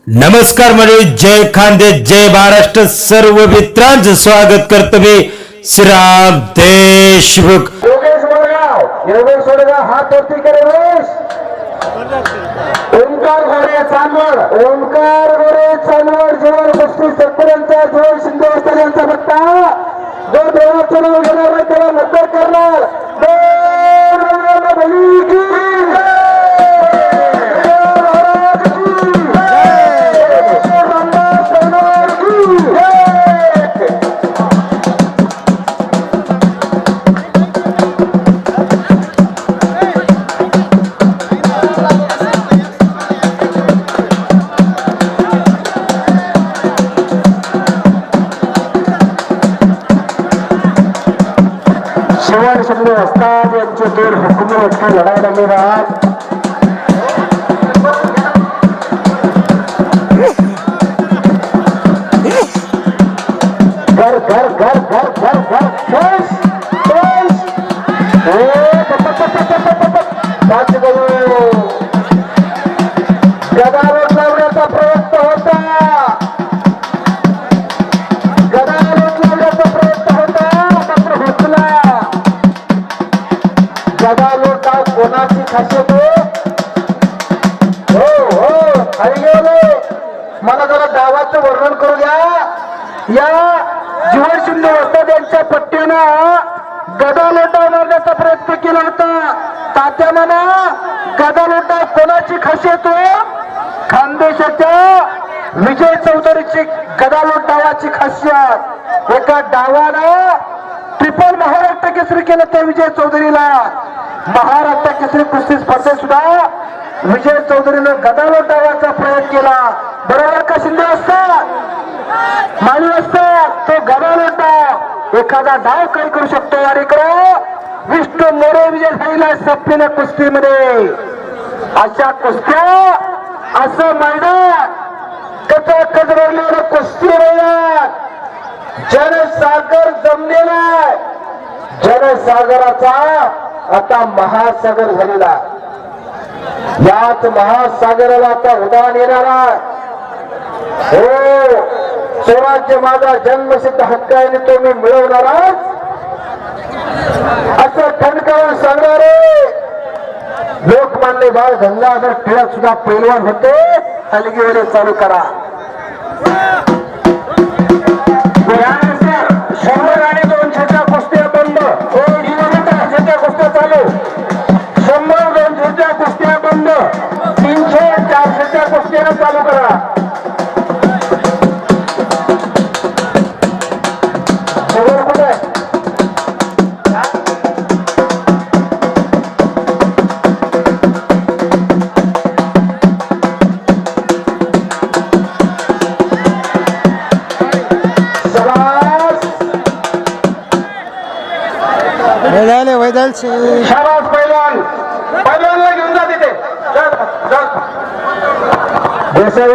नमस्कार मंडळी, जय खानदे, जय महाराष्ट्र. सर्व मित्रांचं स्वागत करतो मी श्रीराम देशमुख. योगेश वडगाव हात वरती करे. ओंकार गोरे चांदवड जीवन कुस्ती सत्तरांचा जीवन शिंदे यांचा पट्टा जो देवाचं नाव घेणार आहे त्याला मतदार करणार. शिवाय शिंदे वस्ताद यांचे दोन हुकुमी लढायला मिळणार. घर घर घर घर घर घर गदारोळ लावण्याचा प्रयत्न होता. कोणाची खासियत हो खाली गेले. मला जरा डावाचं वर्णन करू द्या. या जीवन शिंदे वस्ताद यांच्या पट्ट्यानं गदा लोटा मारण्याचा प्रयत्न केला होता. तात्या म्हणा, गदा लोटा कोणाची खासियत हो? खानदेशाच्या विजय चौधरीची गदा लोट डावाची खासियत. एका डावानं ट्रिपल महाराष्ट्र केसरी केलं त्या विजय चौधरीला. महाराष्ट्र केसरी कुस्ती स्पर्धेत सुद्धा विजय चौधरीनं गदालोट डावाचा प्रयोग केला. बरोबर का शिंदे असतात माळी असतात तो गदालोट डाव एखादा डाव काय करू शकतो. यार इकडं विष्णू मोरे विजय झालेला सपलेल्या कुस्तीमध्ये. अशा कुस्त्या असं मैदान कचाकच रडलेलं कुस्ती मैदान जनसागर जमलेला आहे. जनसागराचा आता महासागर झालेला. याच महासागराला आता उडान येणार आहे. हो, स्वराज्य माझा जन्मसिद्ध हक्क आहे तो मी मिळवणारच असं ठणकावून सांगणारे लोकमान्य बाळ गंगाधर टिळक सुद्धा पैलवान होते. हलगीवर चालू करा. 100 आणि 200च्या कुस्त्या बंद. कुस्त्या चालू. 100-200च्या कुस्त्या बंद. 300-400च्या कुस्त्या चालू करा. कुठे शाबास पैलवानला घेऊन जा तिथे. देसाई